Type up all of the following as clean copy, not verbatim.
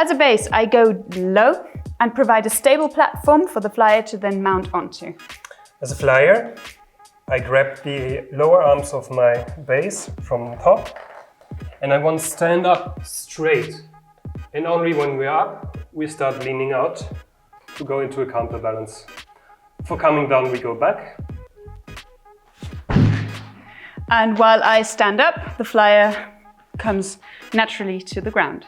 As a base, I go low and provide a stable platform for the flyer to then mount onto. As a flyer, I grab the lower arms of my base from the top and I want to stand up straight. And only when we're up, we start leaning out to go into a counterbalance. For coming down, we go back. And while I stand up, the flyer comes naturally to the ground.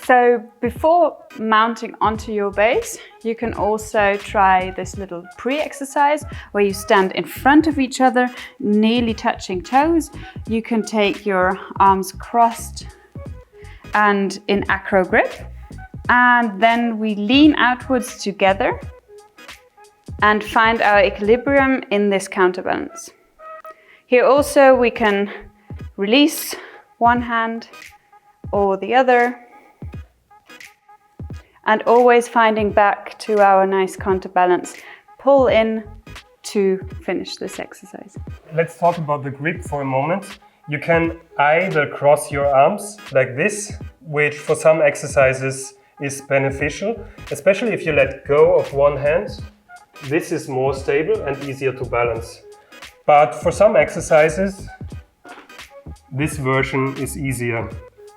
So before mounting onto your base, you can also try this little pre-exercise where you stand in front of each other, nearly touching toes. You can take your arms crossed and in acro grip. And then we lean outwards together and find our equilibrium in this counterbalance. Here also we can release one hand or the other, and always finding back to our nice counterbalance. Pull in to finish this exercise. Let's talk about the grip for a moment. You can either cross your arms like this, which for some exercises is beneficial, especially if you let go of one hand. This is more stable and easier to balance. But for some exercises, this version is easier.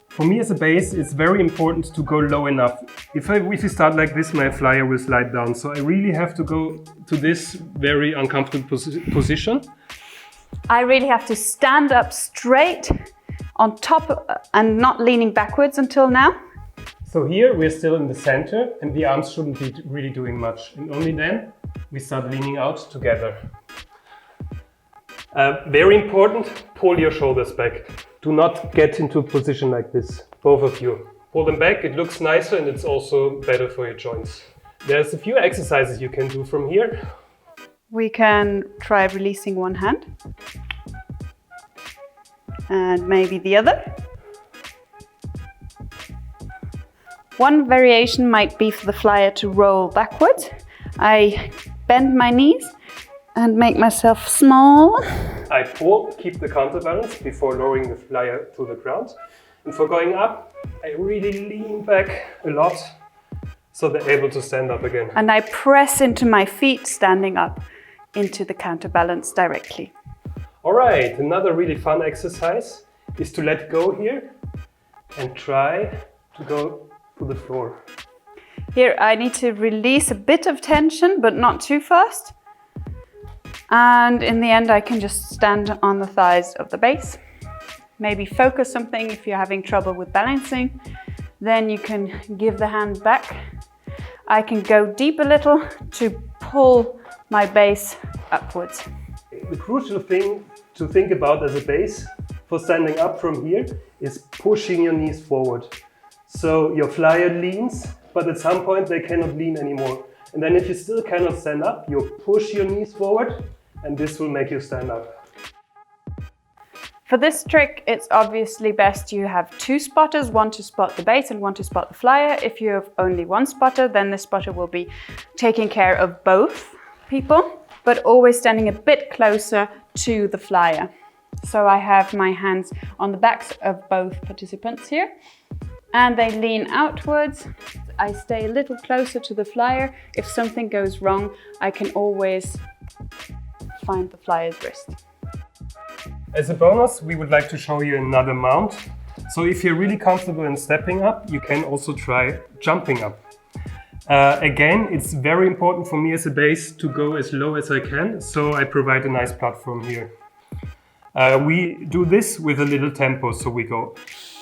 For me as a base, it's very important to go low enough. If you start like this, my flyer will slide down. So I really have to go to this very uncomfortable position. I really have to stand up straight on top and not leaning backwards until now. So here we're still in the center and the arms shouldn't be really doing much. And only then we start leaning out together. Very important, pull your shoulders back. Do not get into a position like this, both of you. Pull them back, it looks nicer and it's also better for your joints. There's a few exercises you can do from here. We can try releasing one hand and maybe the other. One variation might be for the flyer to roll backwards. I bend my knees and make myself small. I pull, keep the counterbalance before lowering the flyer to the ground. And for going up, I really lean back a lot so they're able to stand up again. And I press into my feet standing up into the counterbalance directly. All right, another really fun exercise is to let go here and try to go to the floor. Here I need to release a bit of tension, but not too fast. And in the end, I can just stand on the thighs of the base. Maybe focus something if you're having trouble with balancing. Then you can give the hand back. I can go deep a little to pull my base upwards. The crucial thing to think about as a base for standing up from here is pushing your knees forward. So your flyer leans, but at some point they cannot lean anymore. And then if you still cannot stand up, you push your knees forward and this will make you stand up. For this trick, it's obviously best you have two spotters, one to spot the base and one to spot the flyer. If you have only one spotter, then the spotter will be taking care of both people, but always standing a bit closer to the flyer. So I have my hands on the backs of both participants here and they lean outwards. I stay a little closer to the flyer. If something goes wrong, I can always find the flyer's wrist. As a bonus, we would like to show you another mount. So if you're really comfortable in stepping up, you can also try jumping up. Again, it's very important for me as a base to go as low as I can, so I provide a nice platform here. We do this with a little tempo, so we go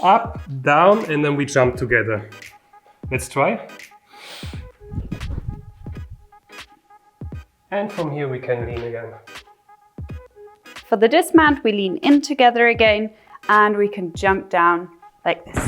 up, down, and then we jump together. Let's try. And from here we can lean again. For the dismount, we lean in together again and we can jump down like this.